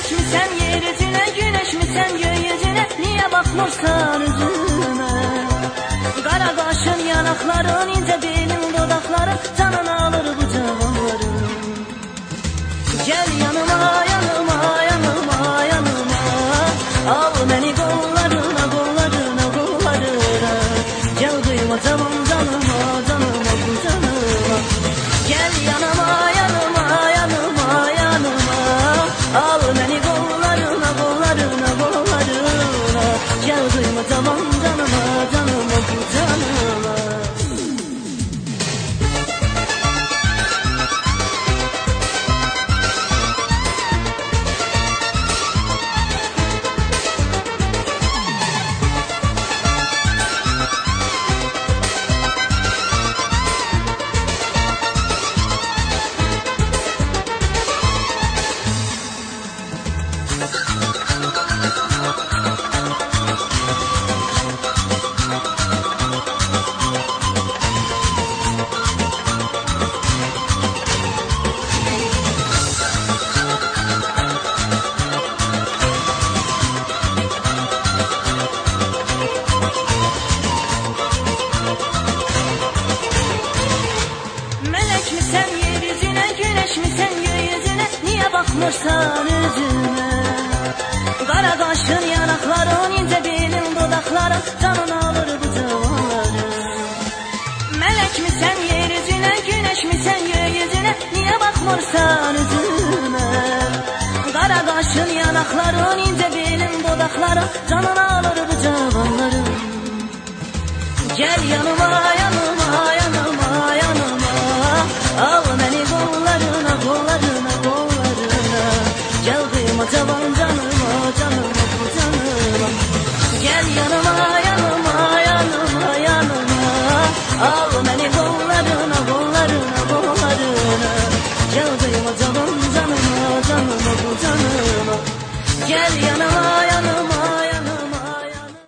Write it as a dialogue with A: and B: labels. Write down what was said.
A: Melek mi sen yeryüzüne, güneş mi sen gökyüzüne? Niye bakmırsan üzüme? Kara kaşın, yanakların, ince belin, dudakların, canın alır bu cavanların. Gel yanıma, yanıma, yanıma, yanıma, al beni kollarına, kollarına, kollarına. Gel kıyma tamam canıma, canıma, bu canıma. Gel yanıma, yanıma, yanıma, yanıma, al beni kollarına, kollarına, kollarına. Gel kıyma tamam canıma, canıma, bu canıma. Melek mi sen yeryüzüne, güneş mi sen gökyüzüne? Niye bakmırsan üzüme? Kara kaşın, yanakların, ince belin, dudakların, canın alır bu cavanların. Melek mi sen yeryüzüne, güneş mi sen gökyüzüne? Niye bakmırsan üzüme? Kara kaşın, yanakların, ince belin, dudakların, canın alır bu cavanların. Gel yanıma, yanıma, yanıma, yanıma, al beni kollarına, kollarına, kollarına. Gel kıyma tavan canım.